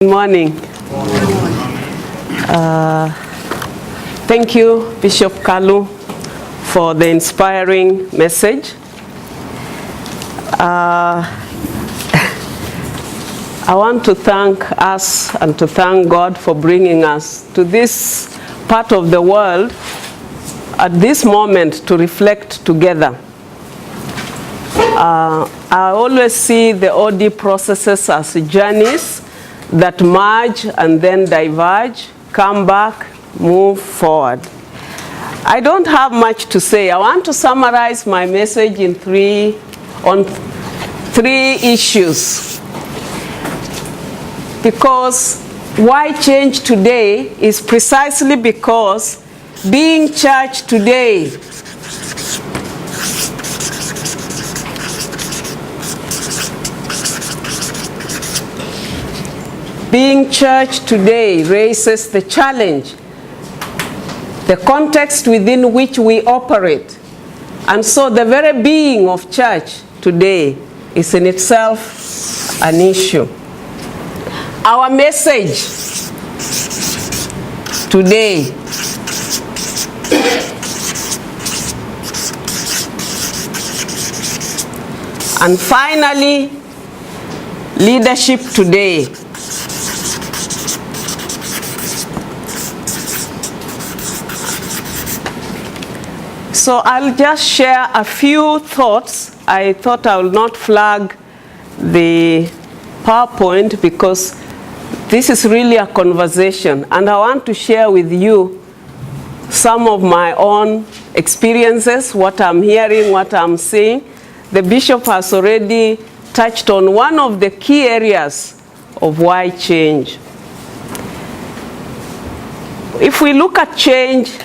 Good morning. Thank you, Bishop Kalu, for the inspiring message. I want to thank us and to thank God for bringing us to this part of the world at this moment to reflect together. I always see the OD processes as journeys that merge and then diverge, come back, move forward. I don't have much to say. I want to summarize my message in three issues. Because why change today is precisely because being church today raises the challenge, the context within which we operate. And so the very being of church today is in itself an issue. Our message today and finally, leadership today. So I'll just share a few thoughts. I thought I will not flag the PowerPoint because this is really a conversation, and I want to share with you some of my own experiences, what I'm hearing, what I'm seeing. The bishop has already touched on one of the key areas of why change. If we look at change,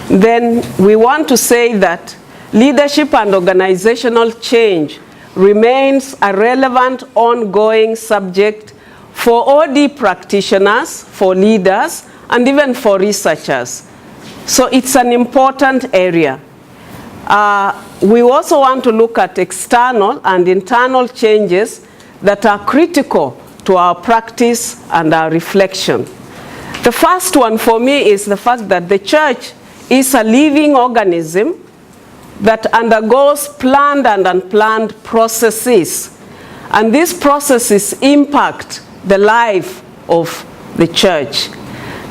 then we want to say that leadership and organizational change remains a relevant ongoing subject for OD practitioners, for leaders, and even for researchers. So it's an important area. We also want to look at external and internal changes that are critical to our practice and our reflection. The first one for me is the fact that the church is a living organism that undergoes planned and unplanned processes. And these processes impact the life of the church.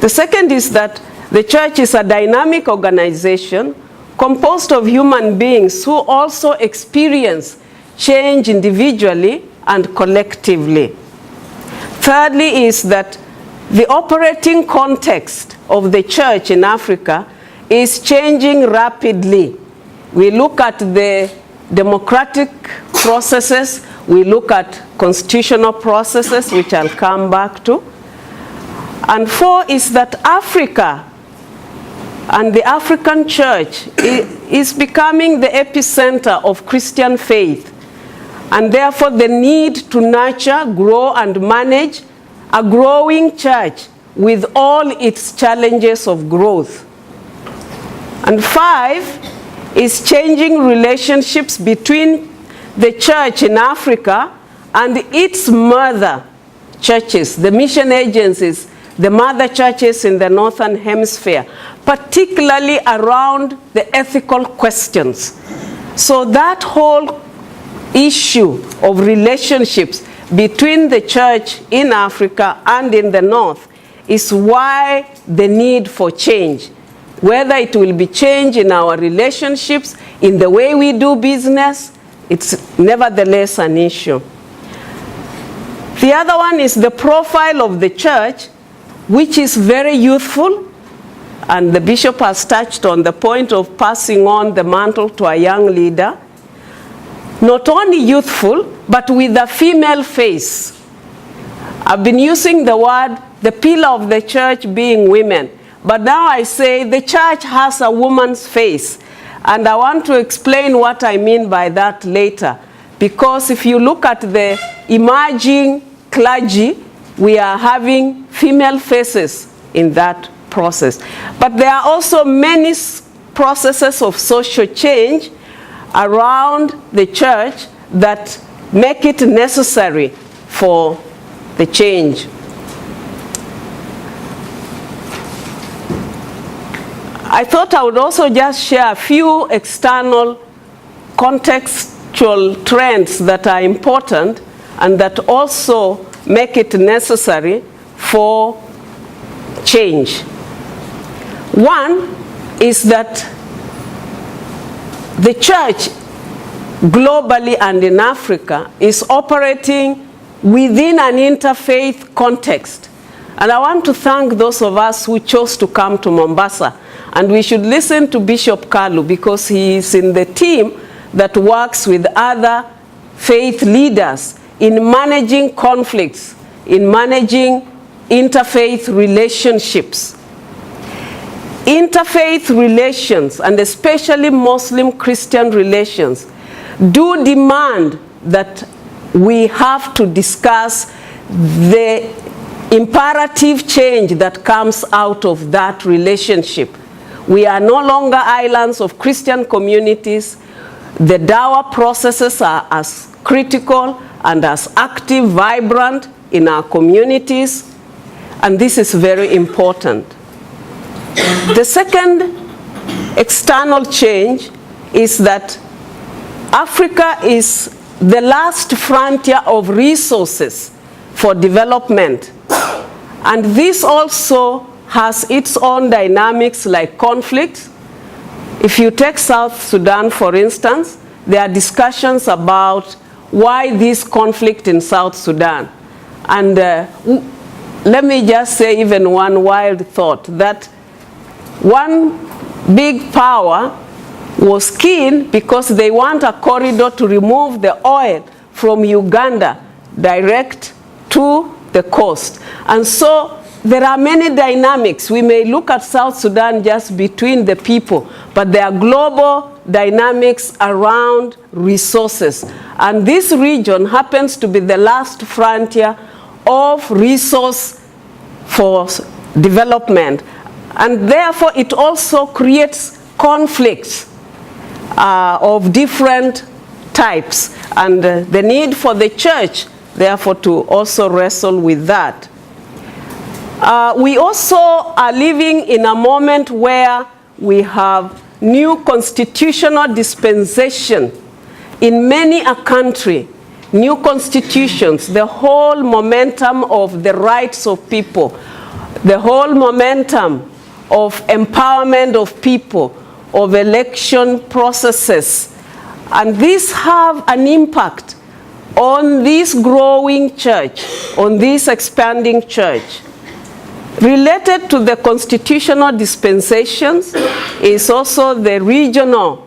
The second is that the church is a dynamic organization composed of human beings who also experience change individually and collectively. Thirdly is that the operating context of the church in Africa is changing rapidly. We look at the democratic processes, we look at constitutional processes, which I'll come back to. And four is that Africa and the African church is becoming the epicenter of Christian faith, and therefore the need to nurture, grow, and manage a growing church with all its challenges of growth. And five is changing relationships between the church in Africa and its mother churches, the mission agencies, the mother churches in the Northern Hemisphere, particularly around the ethical questions. So that whole issue of relationships between the church in Africa and in the North is why the need for change. Whether it will be change in our relationships, in the way we do business, it's nevertheless an issue. The other one is the profile of the church, which is very youthful, and the bishop has touched on the point of passing on the mantle to a young leader. Not only youthful, but with a female face. I've been using the word, the pillar of the church being women. But now I say the church has a woman's face. And I want to explain what I mean by that later. Because if you look at the emerging clergy, we are having female faces in that process. But there are also many processes of social change around the church that make it necessary for the change. I thought I would also just share a few external contextual trends that are important and that also make it necessary for change. One is that the church globally and in Africa is operating within an interfaith context. And I want to thank those of us who chose to come to Mombasa. And we should listen to Bishop Kalu because he is in the team that works with other faith leaders in managing conflicts, in managing interfaith relationships. Interfaith relations, and especially Muslim-Christian relations, do demand that we have to discuss the imperative change that comes out of that relationship. We are no longer islands of Christian communities. The dawah processes are as critical and as active, vibrant in our communities, and this is very important. The second external change is that Africa is the last frontier of resources for development. And this also has its own dynamics like conflict. If you take South Sudan, for instance, there are discussions about why this conflict in South Sudan. And let me just say even one wild thought, that one big power was keen because they want a corridor to remove the oil from Uganda direct to the coast. And so there are many dynamics. We may look at South Sudan just between the people, but there are global dynamics around resources. And this region happens to be the last frontier of resource for development. And therefore, it also creates conflicts of different types. And the need for the church, therefore, to also wrestle with that. We also are living in a moment where we have new constitutional dispensation in many a country, new constitutions, the whole momentum of the rights of people, the whole momentum of empowerment of people, of election processes. And these have an impact on this growing church, on this expanding church. Related to the constitutional dispensations is also the regional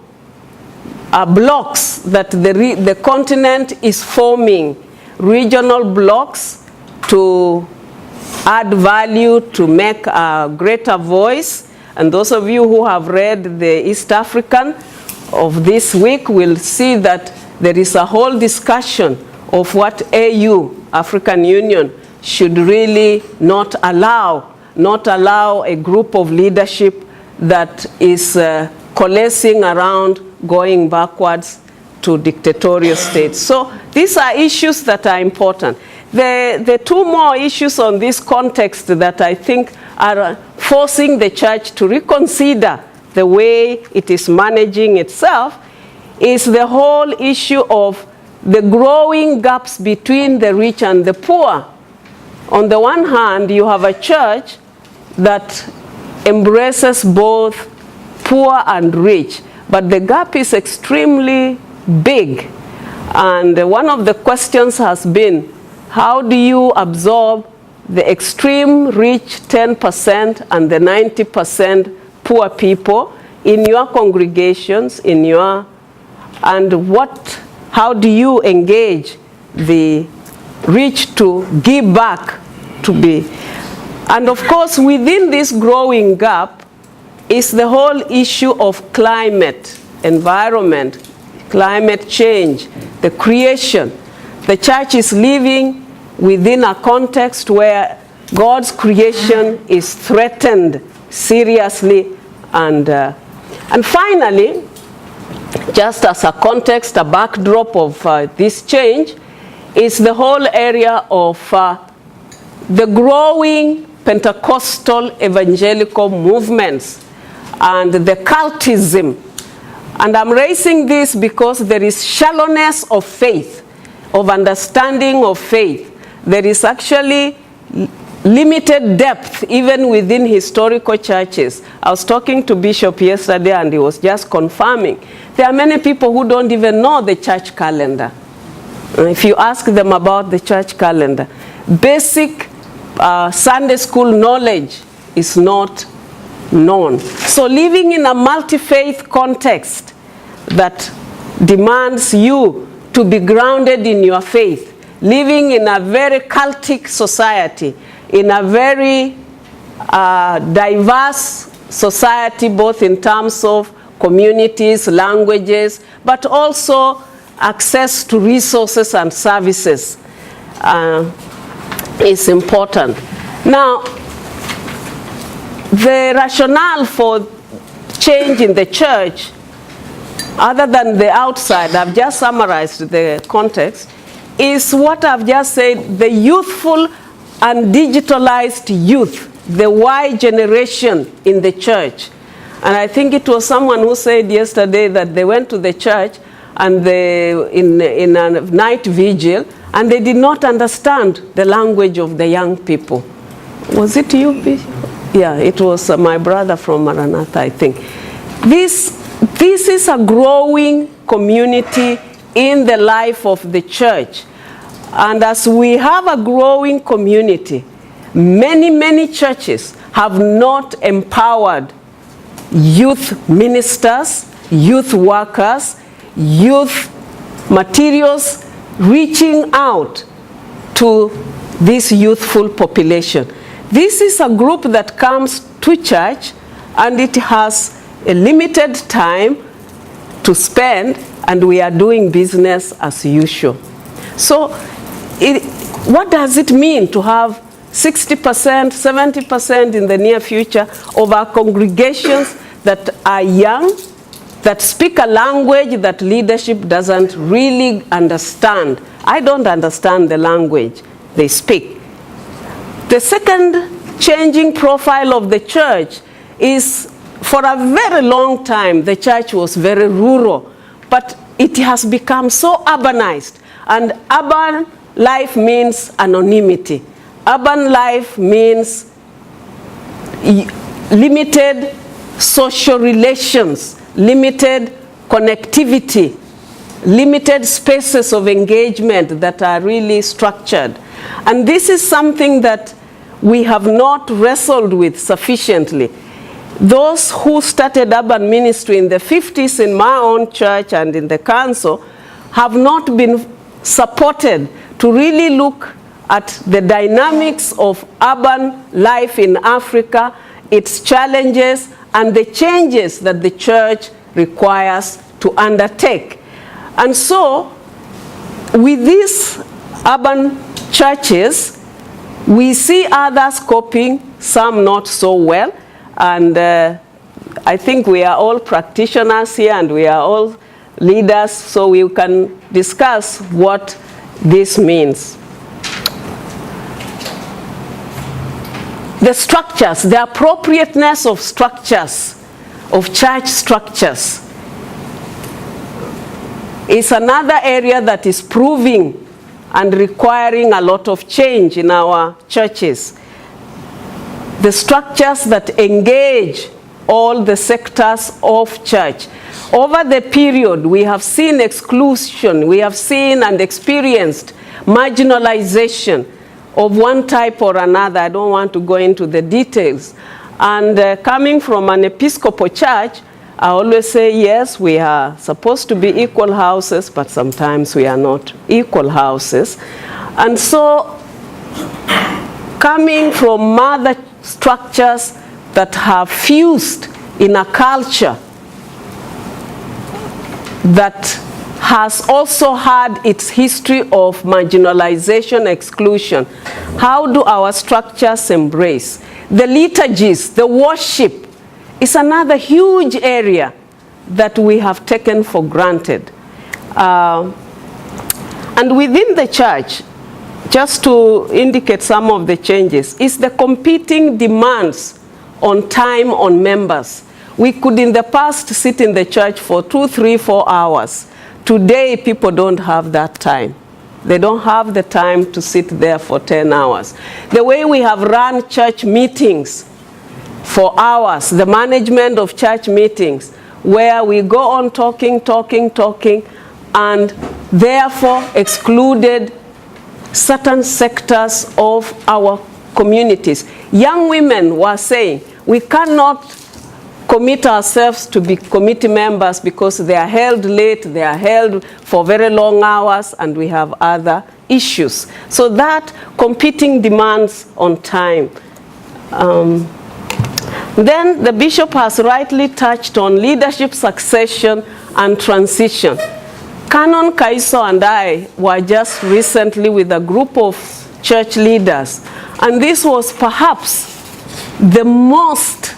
blocks that the continent is forming, regional blocks to add value, to make a greater voice. And those of you who have read the East African of this week will see that there is a whole discussion of what AU, African Union, should really not allow a group of leadership that is coalescing around going backwards to dictatorial states. So these are issues that are important. The two more issues on this context that I think are forcing the church to reconsider the way it is managing itself is the whole issue of the growing gaps between the rich and the poor. On the one hand, you have a church that embraces both poor and rich, but the gap is extremely big. And one of the questions has been, how do you absorb the extreme rich 10% and the 90% poor people in your congregations, how do you engage the rich to give back to be? And of course, within this growing gap is the whole issue of climate, environment, climate change, the creation. The church is living within a context where God's creation is threatened seriously. And finally, just as a context, a backdrop of this change, is the whole area of the growing Pentecostal evangelical movements. and the cultism. And I'm raising this because there is shallowness of faith, of understanding of faith. There is actually limited depth even within historical churches. I was talking to Bishop yesterday and he was just confirming. There are many people who don't even know the church calendar. If you ask them about the church calendar, basic Sunday school knowledge is not known. So living in a multi-faith context that demands you to be grounded in your faith, living in a very cultic society, in a very diverse society, both in terms of communities, languages, but also access to resources and services is important. Now, the rationale for change in the church, other than the outside, I've just summarized the context, is what I've just said, the youthful and digitalized youth, the Y generation in the church. And I think it was someone who said yesterday that they went to the church and in a night vigil, and they did not understand the language of the young people. Was it you, Bishop? Yeah, it was my brother from Maranatha, I think. This is a growing community in the life of the church. And as we have a growing community, many churches have not empowered youth ministers, youth workers, youth materials reaching out to this youthful population. This is a group that comes to church and it has a limited time to spend, and we are doing business as usual. So what does it mean to have 60%, 70% in the near future of our congregations that are young, that speak a language that leadership doesn't really understand? I don't understand the language they speak. The second changing profile of the church is, for a very long time, the church was very rural, but it has become so urbanized. And urban life means anonymity. Urban life means limited social relations, limited connectivity, limited spaces of engagement that are really structured. And this is something that we have not wrestled with sufficiently. Those who started urban ministry in the 50s in my own church and in the council have not been supported to really look at the dynamics of urban life in Africa, its challenges, and the changes that the church requires to undertake. And so, with these urban churches, we see others coping, some not so well. And I think we are all practitioners here and we are all leaders, so we can discuss what this means. The structures, the appropriateness of structures, of church structures, is another area that is proving and requiring a lot of change in our churches. The structures that engage all the sectors of church. Over the period, we have seen exclusion, we have seen and experienced marginalization of one type or another. I don't want to go into the details. And coming from an Episcopal church, I always say, yes, we are supposed to be equal houses, but sometimes we are not equal houses. And so, coming from mother structures that have fused in a culture that has also had its history of marginalization, exclusion. How do our structures embrace? The liturgies, the worship, is another huge area that we have taken for granted. And within the church, just to indicate some of the changes, is the competing demands on time on members. We could in the past sit in the church for 2, 3, 4 hours. Today, people don't have that time. They don't have the time to sit there for 10 hours. The way we have run church meetings for hours, the management of church meetings, where we go on talking, and therefore excluded certain sectors of our communities. Young women were saying, we cannot commit ourselves to be committee members because they are held late, they are held for very long hours, and we have other issues. So that competing demands on time. Then the bishop has rightly touched on leadership succession and transition. Canon Kaiso and I were just recently with a group of church leaders, and this was perhaps the most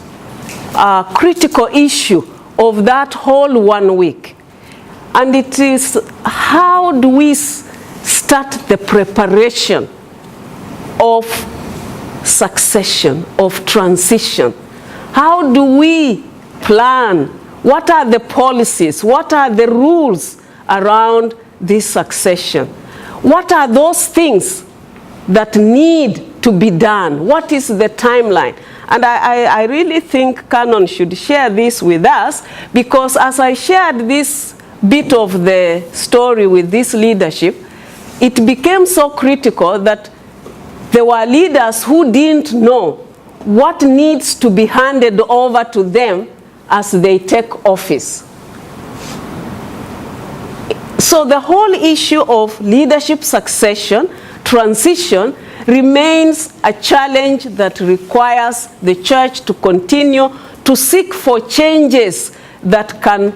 critical issue of that whole 1 week. And it is, how do we start the preparation of succession, of transition? How do we plan? What are the policies? What are the rules around this succession? What are those things that need to be done? What is the timeline? And I really think Canon should share this with us, because as I shared this bit of the story with this leadership, it became so critical that there were leaders who didn't know what needs to be handed over to them as they take office. So the whole issue of leadership succession, transition, remains a challenge that requires the church to continue to seek for changes that can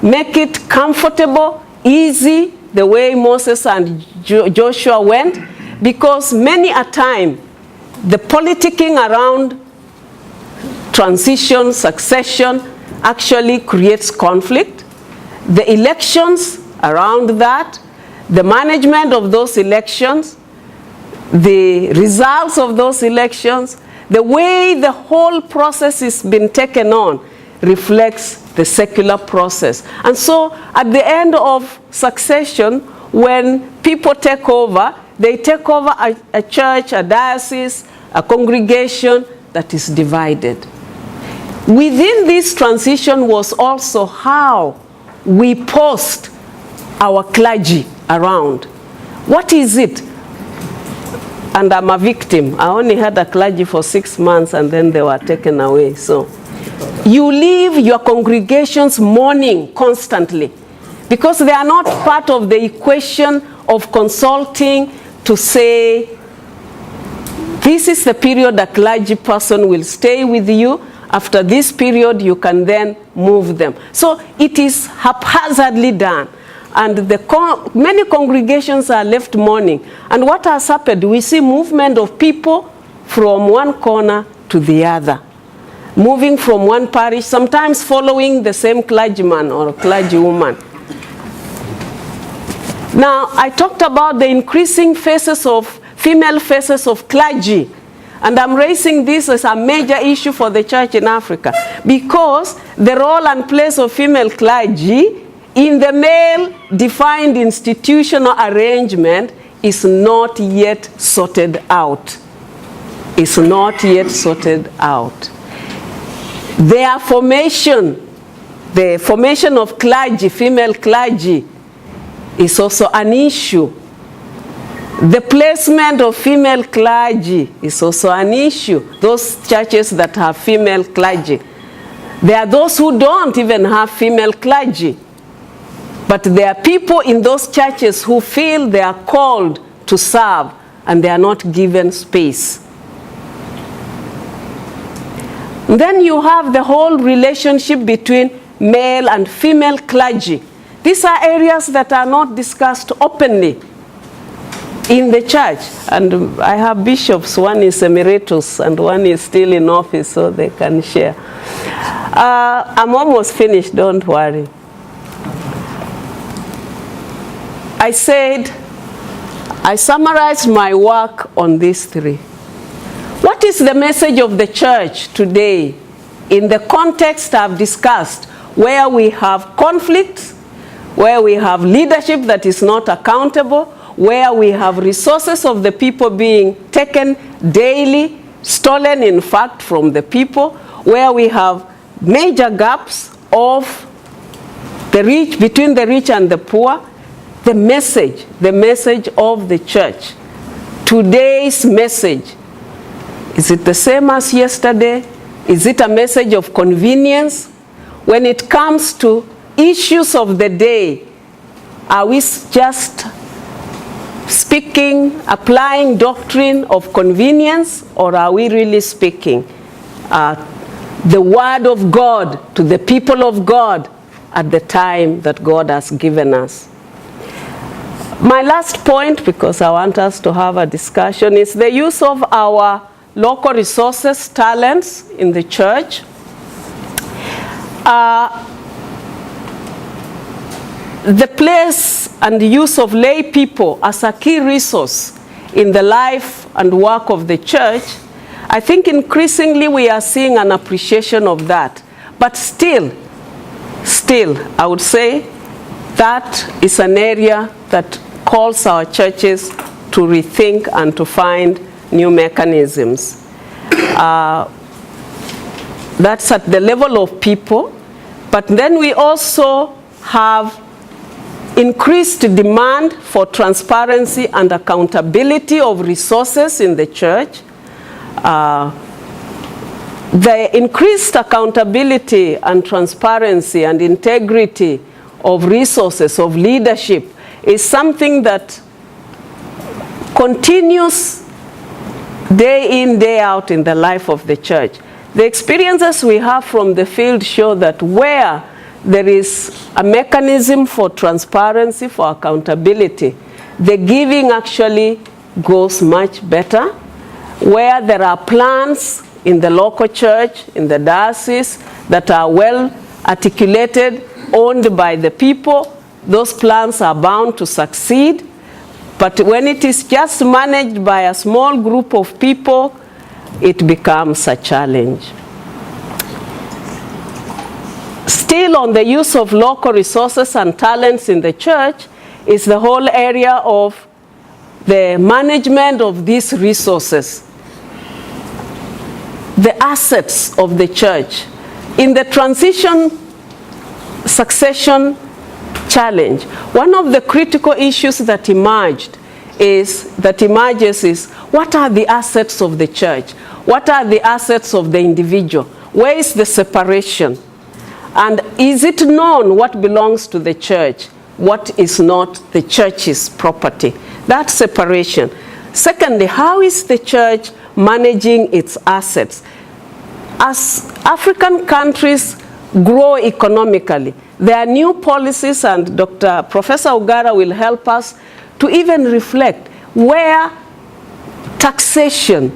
make it comfortable, easy, the way Moses and Joshua went, because many a time the politicking around transition, succession, actually creates conflict. The elections around that, the management of those elections, the results of those elections, the way the whole process has been taken on reflects the secular process. And so at the end of succession, when people take over, they take over a church, a diocese, a congregation that is divided. Within this transition was also how we post our clergy around. What is it? And I'm a victim. I only had a clergy for 6 months and then they were taken away. So you leave your congregations mourning constantly because they are not part of the equation of consulting to say, this is the period a clergy person will stay with you. After this period, you can then move them. So it is haphazardly done. And many congregations are left mourning. And what has happened? We see movement of people from one corner to the other, moving from one parish, sometimes following the same clergyman or clergywoman. Now, I talked about the increasing female faces of clergy. And I'm raising this as a major issue for the church in Africa, because the role and place of female clergy in the male-defined institutional arrangement is not yet sorted out. It's not yet sorted out. Their formation, the formation of clergy, female clergy, is also an issue. The placement of female clergy is also an issue. Those churches that have female clergy. There are those who don't even have female clergy. But there are people in those churches who feel they are called to serve and they are not given space. And then you have the whole relationship between male and female clergy. These are areas that are not discussed openly in the church. And I have bishops, one is emeritus and one is still in office, so they can share. I'm almost finished, don't worry. I said, I summarized my work on these three. What is the message of the church today in the context I've discussed, where we have conflicts, where we have leadership that is not accountable, where we have resources of the people being taken daily, stolen in fact from the people, where we have major gaps of the rich, between the rich and the poor. The message of the church, today's message, is it the same as yesterday? Is it a message of convenience? When it comes to issues of the day, are we just speaking, applying doctrine of convenience, or are we really speaking the word of God to the people of God at the time that God has given us? My last point, because I want us to have a discussion, is the use of our local resources, talents in the church. The place and the use of lay people as a key resource in the life and work of the church, I think increasingly we are seeing an appreciation of that. But still, I would say that is an area that calls our churches to rethink and to find new mechanisms. That's at the level of people, but then we also have increased demand for transparency and accountability of resources in the church. The increased accountability and transparency and integrity of resources, of leadership, is something that continues day in, day out in the life of the church. The experiences we have from the field show that where there is a mechanism for transparency, for accountability, the giving actually goes much better. Where there are plans in the local church, in the diocese, that are well articulated, owned by the people, those plans are bound to succeed. But when it is just managed by a small group of people, it becomes a challenge. Still on the use of local resources and talents in the church is the whole area of the management of these resources, the assets of the church. In the transition succession challenge, one of the critical issues that emerges is what are the assets of the church? What are the assets of the individual? Where is the separation? And is it known what belongs to the church, what is not the church's property? That separation. Secondly, how is the church managing its assets? As African countries grow economically, there are new policies, and Professor Ugara will help us to even reflect where taxation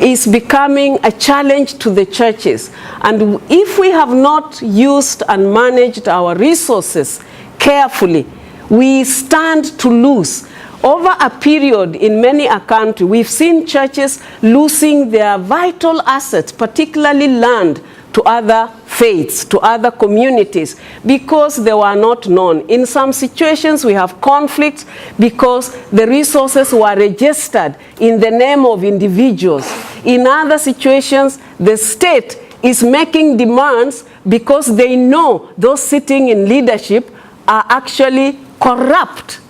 is becoming a challenge to the churches. And if we have not used and managed our resources carefully, we stand to lose. Over a period in many a country, we've seen churches losing their vital assets, particularly land, to other faiths, to other communities, because they were not known. In some situations, we have conflicts because the resources were registered in the name of individuals. In other situations, the state is making demands because they know those sitting in leadership are actually corrupt.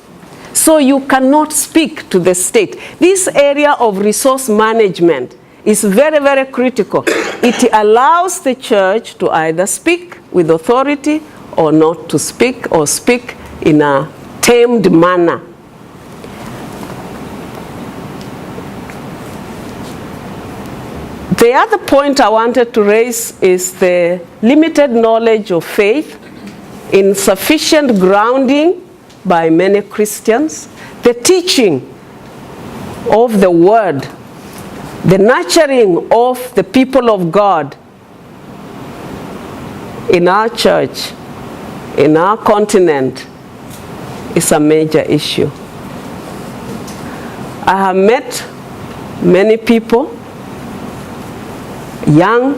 So you cannot speak to the state. This area of resource management is very, very critical. It allows the church to either speak with authority or not to speak, or speak in a tamed manner. The other point I wanted to raise is the limited knowledge of faith, insufficient grounding by many Christians, the teaching of the word, the nurturing of the people of God in our church, in our continent, is a major issue. I have met many people, young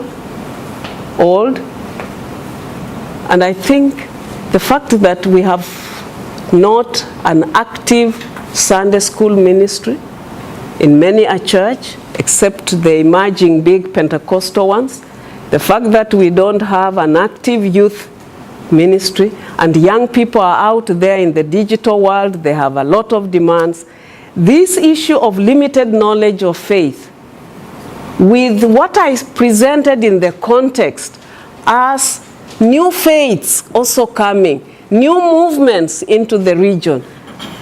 old. And I think the fact that we have not an active Sunday school ministry in many a church, except the emerging big Pentecostal ones, the fact that we don't have an active youth ministry, and young people are out there in the digital world, they have a lot of demands. This issue of limited knowledge of faith, with what I presented in the context as new faiths also coming, new movements into the region,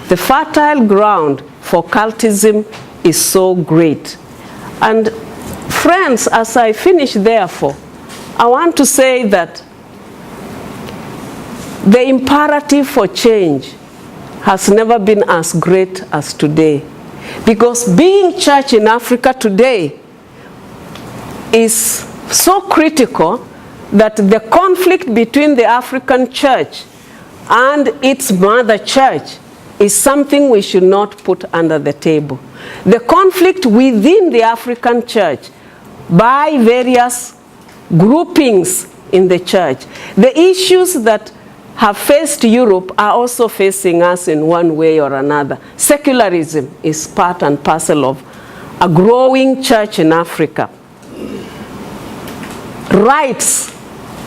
the fertile ground for cultism is so great. And friends, as I finish therefore, I want to say that the imperative for change has never been as great as today. Because being church in Africa today is so critical that the conflict between the African church and its mother church is something we should not put under the table. The conflict within the African church by various groupings in the church, the issues that have faced Europe are also facing us in one way or another. Secularism is part and parcel of a growing church in Africa. Rights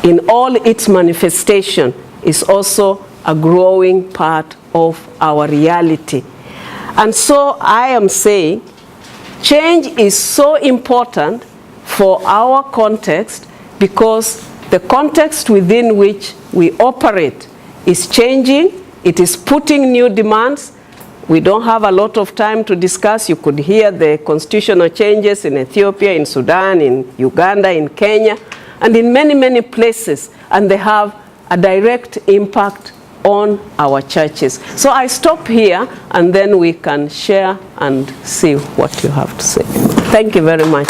in all its manifestation is also a growing part of our reality. And so I am saying change is so important for our context, because the context within which we operate is changing. It is putting new demands. We don't have a lot of time to discuss. You could hear the constitutional changes in Ethiopia, in Sudan, in Uganda, in Kenya, and in many, many places. And they have a direct impact on our churches. So I stop here, and then we can share and see what you have to say. Thank you very much.